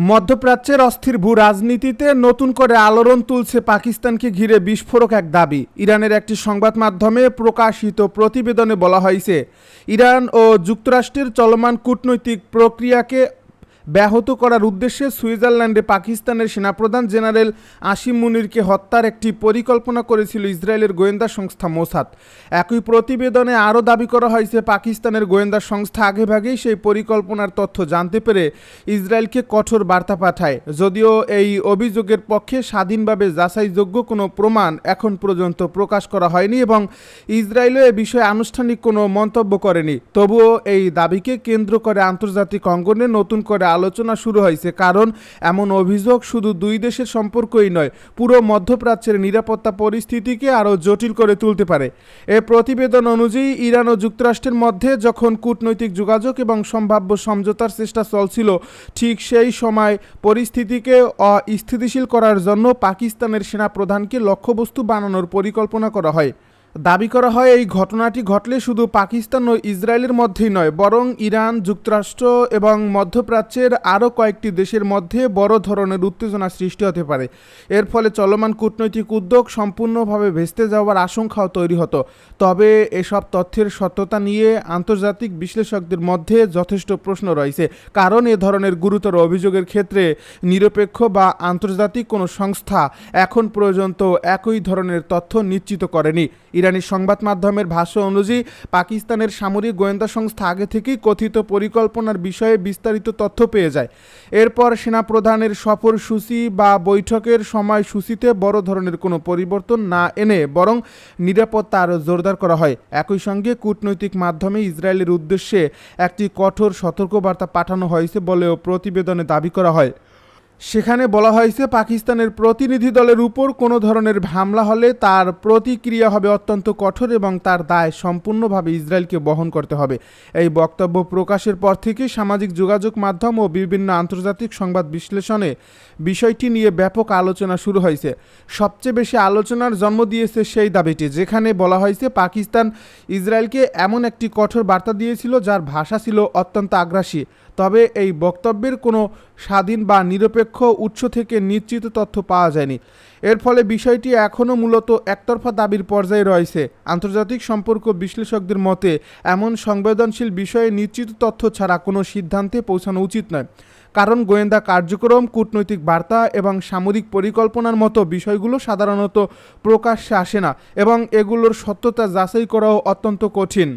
মধ্যপ্রাচ্যের অস্থির ভূ রাজনীতিতে নতুন করে আলোড়ন তুলছে পাকিস্তানকে ঘিরে বিস্ফোরক এক দাবি। ইরানের একটি সংবাদ মাধ্যমে প্রকাশিত প্রতিবেদনে বলা হয়েছে, ইরান ও যুক্তরাষ্ট্রের চলমান কূটনৈতিক প্রক্রিয়াকে ব্যাহত করার উদ্দেশ্যে সুইজারল্যান্ডে পাকিস্তানের সেনাপ্রধান জেনারেল আসিম মুনিরকে হত্যার একটি পরিকল্পনা করেছিল ইসরায়েলের গোয়েন্দা সংস্থা মোসাদ। একই প্রতিবেদনে আরও দাবি করা হয়েছে, পাকিস্তানের গোয়েন্দা সংস্থা আগেভাগেই সেই পরিকল্পনার তথ্য জানতে পেরে ইসরায়েলকে কঠোর বার্তা পাঠায়। যদিও এই অভিযোগের পক্ষে স্বাধীনভাবে যাচাইযোগ্য কোনো প্রমাণ এখন পর্যন্ত প্রকাশ করা হয়নি এবং ইসরায়েলও এ বিষয়ে আনুষ্ঠানিক কোনো মন্তব্য করেনি, তবুও এই দাবিকে কেন্দ্র করে আন্তর্জাতিক অঙ্গনে নতুন করে আলোচনা শুরু হয়েছে। কারণ এমন অভিযোগ শুধু দুই দেশের সম্পর্কই নয়, পুরো মধ্যপ্রাচ্যের নিরাপত্তা পরিস্থিতিকে আরও জটিল করে তুলতে পারে। এ প্রতিবেদন অনুযায়ী ইরান ও যুক্তরাষ্ট্রের মধ্যে যখন কূটনৈতিক যোগাযোগ এবং সম্ভাব্য সমঝোতার চেষ্টা চলছিল, ঠিক সেই সময় পরিস্থিতিকে অস্থিতিশীল করার জন্য পাকিস্তানের সেনাপ্রধানকে লক্ষ্যবস্তু বানানোর পরিকল্পনা করা হয়। দাবি করা হয়, এই ঘটনাটি ঘটলে শুধু পাকিস্তান ও ইসরায়েলের মধ্যেই নয়, বরং ইরান, যুক্তরাষ্ট্র এবং মধ্যপ্রাচ্যের আরও কয়েকটি দেশের মধ্যে বড় ধরনের উত্তেজনা সৃষ্টি হতে পারে। এর ফলে চলমান কূটনৈতিক উদ্যোগ সম্পূর্ণভাবে ভেস্তে যাওয়ার আশঙ্কাও তৈরি হতো। তবে এসব তথ্যের সত্যতা নিয়ে আন্তর্জাতিক বিশ্লেষকদের মধ্যে যথেষ্ট প্রশ্ন রয়েছে, কারণ এ ধরনের গুরুতর অভিযোগের ক্ষেত্রে নিরপেক্ষ বা আন্তর্জাতিক কোনো সংস্থা এখন পর্যন্ত একই ধরনের তথ্য নিশ্চিত করেনি। ইরানি সংবাদ মাধ্যমের ভাষ্য অনুযায়ী, পাকিস্তানের সামরিক গোয়েন্দা সংস্থা আগে থেকেই কথিত পরিকল্পনার বিষয়ে বিস্তারিত তথ্য পেয়ে যায়। এরপর সেনাপ্রধানের সফরসূচি বা বৈঠকের সময়সূচিতে বড় ধরনের কোনো পরিবর্তন না এনে বরং নিরাপত্তা আরও জোরদার করা হয়। একই সঙ্গে কূটনৈতিক মাধ্যমে ইসরায়েলের উদ্দেশ্যে একটি কঠোর সতর্কবার্তা পাঠানো হয়েছে বলেও প্রতিবেদনে দাবি করা হয়। সেখানে বলা হয়েছে, পাকিস্তানের প্রতিনিধি দলের উপর কোনো ধরনের হামলা হলে তার প্রতিক্রিয়া হবে অত্যন্ত কঠোর এবং তার দায় সম্পূর্ণভাবে ইসরায়েলকে বহন করতে হবে। এই বক্তব্য প্রকাশের পর থেকে সামাজিক যোগাযোগ মাধ্যম ও বিভিন্ন আন্তর্জাতিক সংবাদ বিশ্লেষণে বিষয়টি নিয়ে ব্যাপক আলোচনা শুরু হয়েছে। সবচেয়ে বেশি আলোচনার জন্ম দিয়েছে সেই দাবিটি, যেখানে বলা হয়েছে পাকিস্তান ইসরায়েলকে এমন একটি কঠোর বার্তা দিয়েছিল যার ভাষা ছিল অত্যন্ত আগ্রাসী। তবে এই বক্তব্যের কোনো স্বাধীন বা নিরপেক্ষ উৎস থেকে নিশ্চিত তথ্য পাওয়া যায়নি। এর ফলে বিষয়টি এখনও মূলত একতরফা দাবির পর্যায়ে রয়েছে। আন্তর্জাতিক সম্পর্ক বিশ্লেষকদের মতে, এমন সংবেদনশীল বিষয়ে নিশ্চিত তথ্য ছাড়া কোনো সিদ্ধান্তে পৌঁছানো উচিত নয়, কারণ গোয়েন্দা কার্যক্রম, কূটনৈতিক বার্তা এবং সামরিক পরিকল্পনার মতো বিষয়গুলো সাধারণত প্রকাশ্যে আসে না এবং এগুলোর সত্যতা যাচাই করাও অত্যন্ত কঠিন।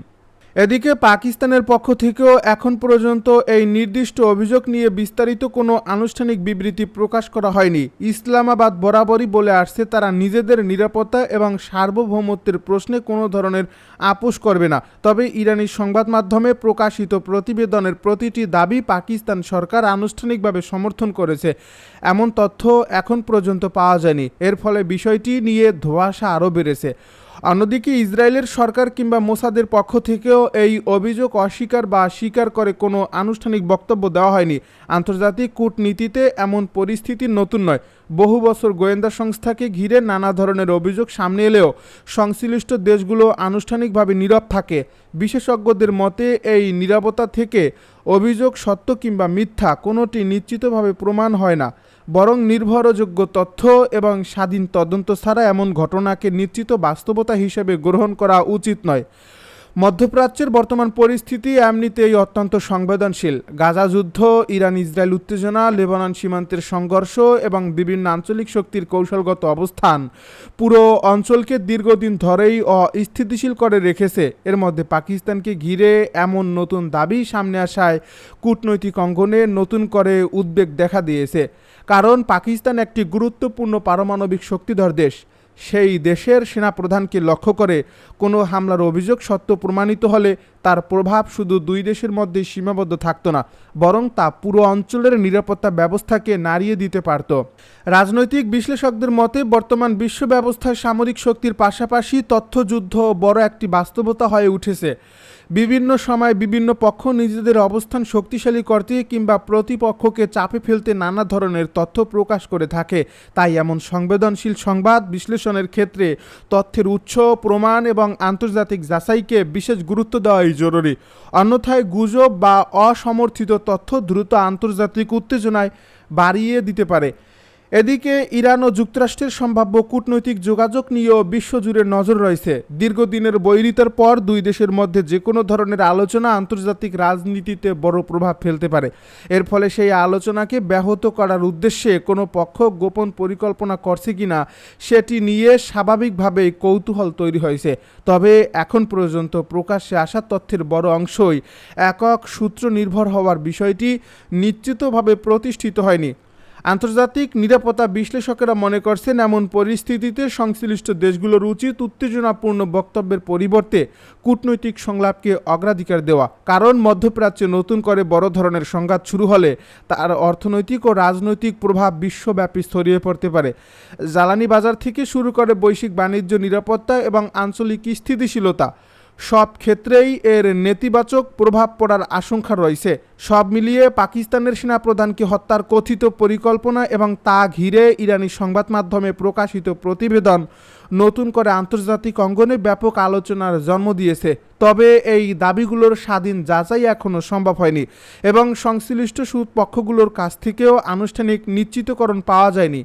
এদিকে পাকিস্তানের পক্ষ থেকেও এখন পর্যন্ত এই নির্দিষ্ট অভিযোগ নিয়ে বিস্তারিত কোনো আনুষ্ঠানিক বিবৃতি প্রকাশ করা হয়নি। ইসলামাবাদ বরাবরই বলে আসছে, তারা নিজেদের নিরাপত্তা এবং সার্বভৌমত্বের প্রশ্নে কোনো ধরনের আপোষ করবে না। তবে ইরানি সংবাদ মাধ্যমে প্রকাশিত প্রতিবেদনের প্রতিটি দাবি পাকিস্তান সরকার আনুষ্ঠানিকভাবে সমর্থন করেছে এমন তথ্য এখন পর্যন্ত পাওয়া যায়নি। এর ফলে বিষয়টি নিয়ে ধোঁয়াশা আরও বেড়েছে। অন্যদিকে ইসরায়েলের সরকার কিংবা মোসাদের পক্ষ থেকেও এই অভিযোগ অস্বীকার বা স্বীকার করে কোনো আনুষ্ঠানিক বক্তব্য দেওয়া হয়নি। আন্তর্জাতিক কূটনীতিতে এমন পরিস্থিতি নতুন নয়। বহু বছর গোয়েন্দা সংস্থাকে ঘিরে নানা ধরনের অভিযোগ সামনে এলেও সংশ্লিষ্ট দেশগুলো আনুষ্ঠানিকভাবে নীরব থাকে। বিশেষজ্ঞদের মতে, এই নীরবতা থেকে অভিযোগ সত্য কিংবা মিথ্যা কোনোটি নিশ্চিতভাবে প্রমাণ হয় না, বরং নির্ভরযোগ্য তথ্য এবং স্বাধীন তদন্ত ছাড়া এমন ঘটনাকে নিশ্চিত বাস্তবতা হিসেবে গ্রহণ করা উচিত নয়। মধ্যপ্রাচ্যের বর্তমান পরিস্থিতি এমনিতেই অত্যন্ত সংবেদনশীল। গাজা যুদ্ধ, ইরান ইসরায়েল উত্তেজনা, লেবানন সীমান্তের সংঘর্ষ এবং বিভিন্ন আঞ্চলিক শক্তির কৌশলগত অবস্থান পুরো অঞ্চলকে দীর্ঘদিন ধরেই অস্থিতিশীল করে রেখেছে। এর মধ্যে পাকিস্তানকে ঘিরে এমন নতুন দাবি সামনে আসায় কূটনৈতিক অঙ্গনে নতুন করে উদ্বেগ দেখা দিয়েছে। কারণ পাকিস্তান একটি গুরুত্বপূর্ণ পারমাণবিক শক্তিধর দেশ। সেই দেশের সেনাপ্রধানকে লক্ষ্য করে কোনো হামলার অভিযোগ সত্য প্রমাণিত হলে তার প্রভাব শুধু দুই দেশের মধ্যে সীমাবদ্ধ থাকতো না, বরং তা পুরো অঞ্চলের নিরাপত্তা ব্যবস্থাকে নাড়িয়ে দিতে পারত। রাজনৈতিক বিশ্লেষকদের মতে, বর্তমান বিশ্ব ব্যবস্থায় সামরিক শক্তির পাশাপাশি তথ্যযুদ্ধ বড় একটি বাস্তবতা হয়ে উঠেছে। বিভিন্ন সময় বিভিন্ন পক্ষ নিজেদের অবস্থান শক্তিশালী করতে কিংবা প্রতিপক্ষকে চাপে ফেলতে নানা ধরনের তথ্য প্রকাশ করে থাকে। তাই এমন সংবেদনশীল সংবাদ বিশ্লেষণের ক্ষেত্রে তথ্যের উৎস, প্রমাণ এবং আন্তর্জাতিক যাচাইকে বিশেষ গুরুত্ব দেওয়াই জরুরি। অন্যথায় গুজব বা অসমর্থিত তথ্য দ্রুত আন্তর্জাতিক উত্তেজনায় বাড়িয়ে দিতে পারে। এদিকে ইরান ও যুক্তরাষ্ট্রের সম্ভাব্য কূটনৈতিক যোগাযোগ নিয়েও বিশ্বজুড়ে নজর রয়েছে। দীর্ঘদিনের বৈরিতার পর দুই দেশের মধ্যে যে কোনো ধরনের আলোচনা আন্তর্জাতিক রাজনীতিতে বড় প্রভাব ফেলতে পারে। এর ফলে সেই আলোচনাকে ব্যাহত করার উদ্দেশ্যে কোনো পক্ষ গোপন পরিকল্পনা করছে কিনা সেটি নিয়ে স্বাভাবিকভাবেই কৌতূহল তৈরি হয়েছে। তবে এখন পর্যন্ত প্রকাশ্যে আসা তথ্যের বড় অংশই একক সূত্র নির্ভর হওয়ার বিষয়টি নিশ্চিতভাবে প্রতিষ্ঠিত হয়নি। আন্তর্জাতিক নিরাপত্তা বিশ্লেষকেরা মনে করছেন, এমন পরিস্থিতিতে সংশ্লিষ্ট দেশগুলোর উচিত উত্তেজনাপূর্ণ বক্তব্যের পরিবর্তে কূটনৈতিক সংলাপকে অগ্রাধিকার দেওয়া। কারণ মধ্যপ্রাচ্যে নতুন করে বড় ধরনের সংঘাত শুরু হলে তার অর্থনৈতিক ও রাজনৈতিক প্রভাব বিশ্বব্যাপী ছড়িয়ে পড়তে পারে। জ্বালানি বাজার থেকে শুরু করে বৈশ্বিক বাণিজ্য, নিরাপত্তা এবং আঞ্চলিক স্থিতিশীলতা সব ক্ষেত্রেই এর নেতিবাচক প্রভাব পড়ার আশঙ্কা রয়েছে। সব মিলিয়ে পাকিস্তানের সেনাপ্রধানকে হত্যার কথিত পরিকল্পনা এবং তা ঘিরে ইরানি সংবাদ মাধ্যমে প্রকাশিত প্রতিবেদন নতুন করে আন্তর্জাতিক অঙ্গনে ব্যাপক আলোচনার জন্ম দিয়েছে। তবে এই দাবিগুলোর স্বাধীন যাচাই এখনও সম্ভব হয়নি এবং সংশ্লিষ্ট পক্ষগুলোর কাছ থেকেও আনুষ্ঠানিক নিশ্চিতকরণ পাওয়া যায়নি।